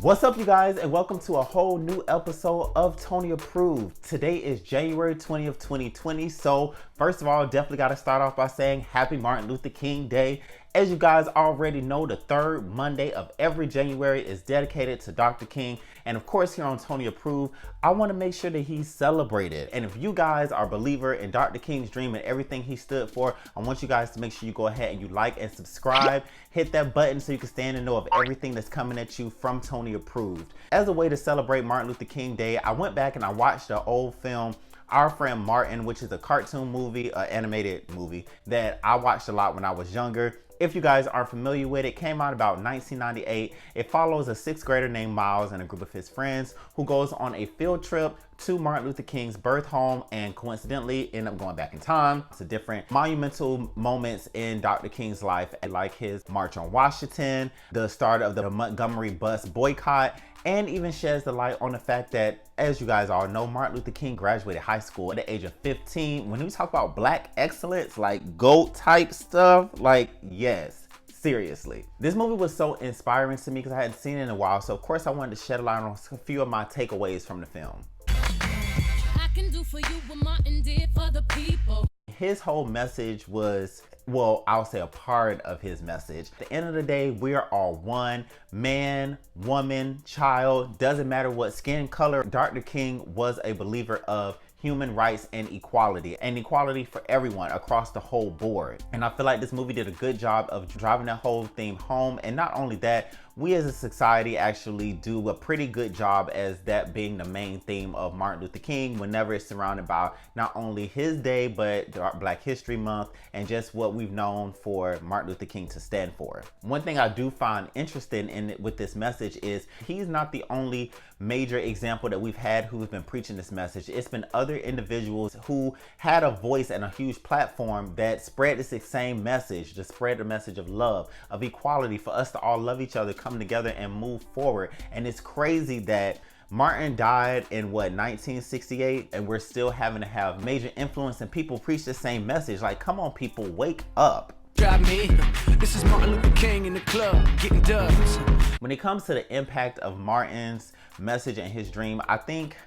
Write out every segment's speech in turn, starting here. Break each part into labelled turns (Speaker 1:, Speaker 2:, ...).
Speaker 1: What's up, you guys, and welcome to a whole new episode of Toni Approved. Today is January 20th, 2020. So first of all, definitely got to start off by saying happy Martin Luther King Day. As you guys already know, the third Monday of every January is dedicated to Dr. King. And of course, here on Toni Approved, I want to make sure that he's celebrated. And if you guys are a believer in Dr. King's dream and everything he stood for, I want you guys to make sure you go ahead and you like and subscribe. Hit that button so you can stand and know of everything that's coming at you from Toni Approved. As a way to celebrate Martin Luther King Day, I went back and I watched the old film, Our Friend Martin, which is a cartoon movie, an animated movie that I watched a lot when I was younger. If you guys aren't familiar with it, came out about 1998. It follows a sixth grader named Miles and a group of his friends who goes on a field trip to Martin Luther King's birth home and coincidentally end up going back in time to different monumental moments in Dr. King's life, like his March on Washington, the start of the Montgomery bus boycott, and even sheds the light on the fact that, as you guys all know, Martin Luther King graduated high school at the age of 15. When we talk about Black excellence, like GOAT type stuff, like yes, seriously. This movie was so inspiring to me because I hadn't seen it in a while. So of course I wanted to shed a light on a few of my takeaways from the film. I can do for you what Martin did for the people. His whole message was, well, I'll say a part of his message. At the end of the day, we are all one. Man, woman, child, doesn't matter what skin color. Dr. King was a believer of human rights and equality for everyone across the whole board. And I feel like this movie did a good job of driving that whole theme home. And not only that, we as a society actually do a pretty good job as that being the main theme of Martin Luther King whenever it's surrounded by not only his day, but Black History Month and just what we've known for Martin Luther King to stand for. One thing I do find interesting in it with this message is he's not the only major example that we've had who's been preaching this message. It's been other individuals who had a voice and a huge platform that spread this same message, to spread the message of love, of equality, for us to all love each other, come together and move forward. And it's crazy that Martin died in what, 1968, and we're still having to have major influence and people preach the same message. Like, come on, people, wake up. This is Martin Luther King in the club getting dubs. When it comes to the impact of Martin's message and his dream, I think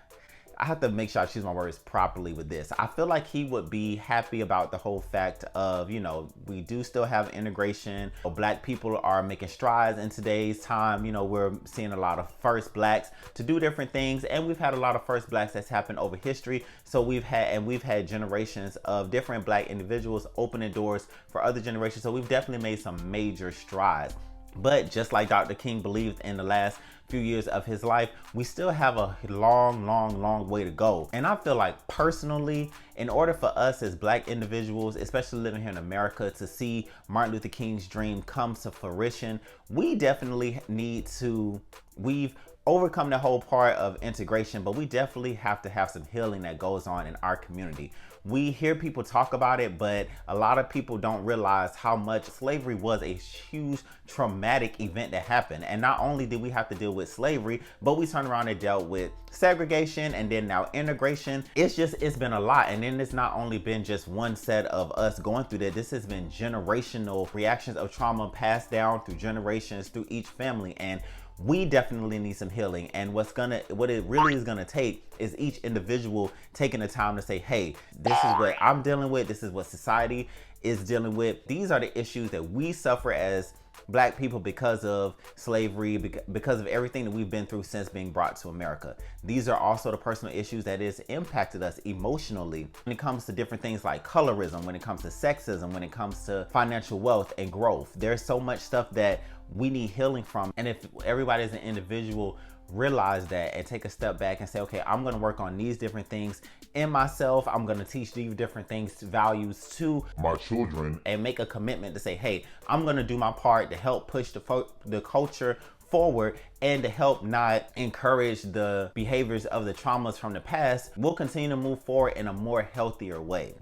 Speaker 1: I have to make sure I choose my words properly with this. I feel like he would be happy about the whole fact of, you know, we do still have integration. Black people are making strides in today's time. You know, we're seeing a lot of first Blacks to do different things, and we've had a lot of first Blacks that's happened over history. So we've had generations of different Black individuals opening doors for other generations. So we've definitely made some major strides. But just like Dr. King believed in the last few years of his life, we still have a long way to go. And I feel like personally, in order for us as Black individuals, especially living here in America, to see Martin Luther King's dream come to fruition, we definitely need to, we've overcome the whole part of integration, but we definitely have to have some healing that goes on in our community. We hear people talk about it, but a lot of people don't realize how much slavery was a huge traumatic event that happened. And not only did we have to deal with slavery, but we turned around and dealt with segregation and then now integration. It's been a lot. And then it's not only been just one set of us going through that. This has been generational reactions of trauma passed down through generations, through each family. And we definitely need some healing. And what it really is gonna take is each individual taking the time to say, hey, this is what I'm dealing with. This is what society is dealing with. These are the issues that we suffer as Black people because of slavery, because of everything that we've been through since being brought to America. These are also the personal issues that has impacted us emotionally when it comes to different things like colorism, when it comes to sexism, when it comes to financial wealth and growth. There's so much stuff that we need healing from. And if everybody as an individual realize that and take a step back and say, okay, I'm going to work on these different things in myself. I'm going to teach these different things, values to my children, and make a commitment to say, hey, I'm going to do my part to help push the culture forward and to help not encourage the behaviors of the traumas from the past. We'll continue to move forward in a more healthier way.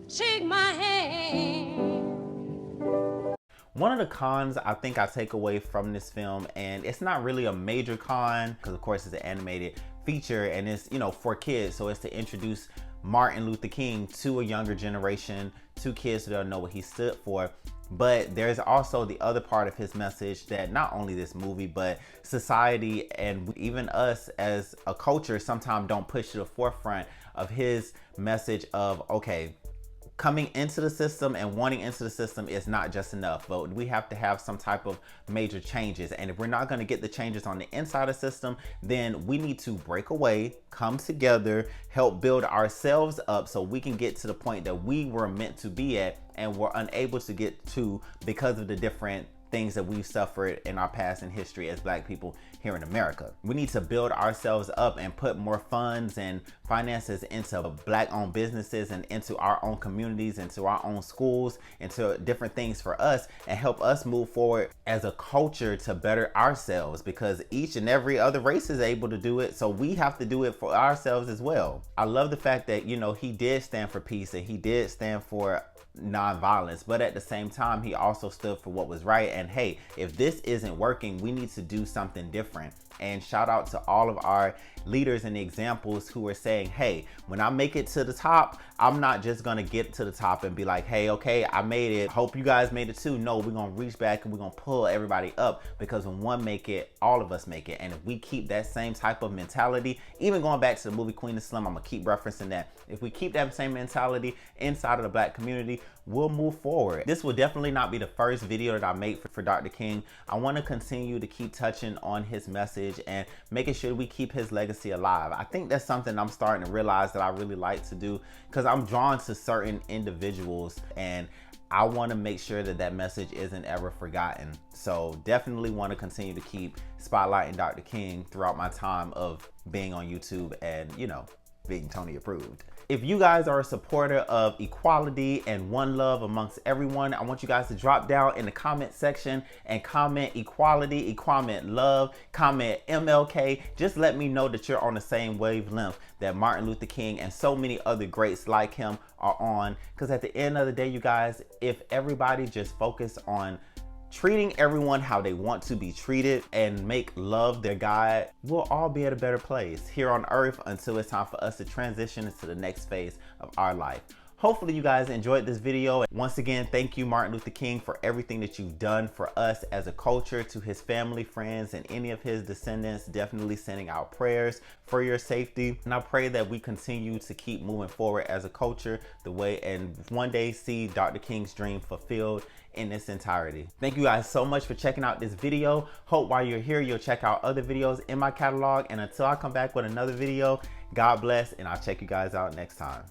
Speaker 1: Shake my hand. One of the cons I think I take away from this film, and it's not really a major con because of course it's an animated feature and it's, you know, for kids, so it's to introduce Martin Luther King to a younger generation, to kids who don't know what he stood for. But there's also the other part of his message that not only this movie, but society and even us as a culture sometimes don't push to the forefront of his message of, okay, coming into the system and wanting into the system is not just enough, but we have to have some type of major changes. And if we're not going to get the changes on the inside of the system, then we need to break away, come together, help build ourselves up so we can get to the point that we were meant to be at and were unable to get to because of the different things that we've suffered in our past and history as Black people here in America. We need to build ourselves up and put more funds and finances into Black-owned businesses and into our own communities, into our own schools, into different things for us, and help us move forward as a culture to better ourselves, because each and every other race is able to do it, so we have to do it for ourselves as well. I love the fact that, you know, he did stand for peace and he did stand for non-violence, but at the same time he also stood for what was right. And hey, if this isn't working, we need to do something different. And shout out to all of our leaders and examples who are saying, hey, when I make it to the top, I'm not just gonna get to the top and be like, hey, okay, I made it, hope you guys made it too. No, we're gonna reach back and we're gonna pull everybody up, because when one make it, all of us make it. And if we keep that same type of mentality, even going back to the movie Queen of Slim, I'm gonna keep referencing that. If we keep that same mentality inside of the Black community, we'll move forward. This will definitely not be the first video that I make for Dr. King. I want to continue to keep touching on his message and making sure we keep his legacy alive. I think that's something I'm starting to realize that I really like to do, because I'm drawn to certain individuals and I want to make sure that that message isn't ever forgotten. So definitely want to continue to keep spotlighting Dr. King throughout my time of being on YouTube and, you know, being Toni Approved. If you guys are a supporter of equality and one love amongst everyone, I want you guys to drop down in the comment section and comment equality, comment love, comment MLK. Just let me know that you're on the same wavelength that Martin Luther King and so many other greats like him are on. Because at the end of the day, you guys, if everybody just focus on treating everyone how they want to be treated and make love their guide, we'll all be at a better place here on earth until it's time for us to transition into the next phase of our life. Hopefully you guys enjoyed this video. Once again, thank you, Martin Luther King, for everything that you've done for us as a culture. To his family, friends, and any of his descendants, definitely sending out prayers for your safety. And I pray that we continue to keep moving forward as a culture the way, and one day see Dr. King's dream fulfilled in its entirety. Thank you guys so much for checking out this video. Hope while you're here, you'll check out other videos in my catalog. And until I come back with another video, God bless, and I'll check you guys out next time.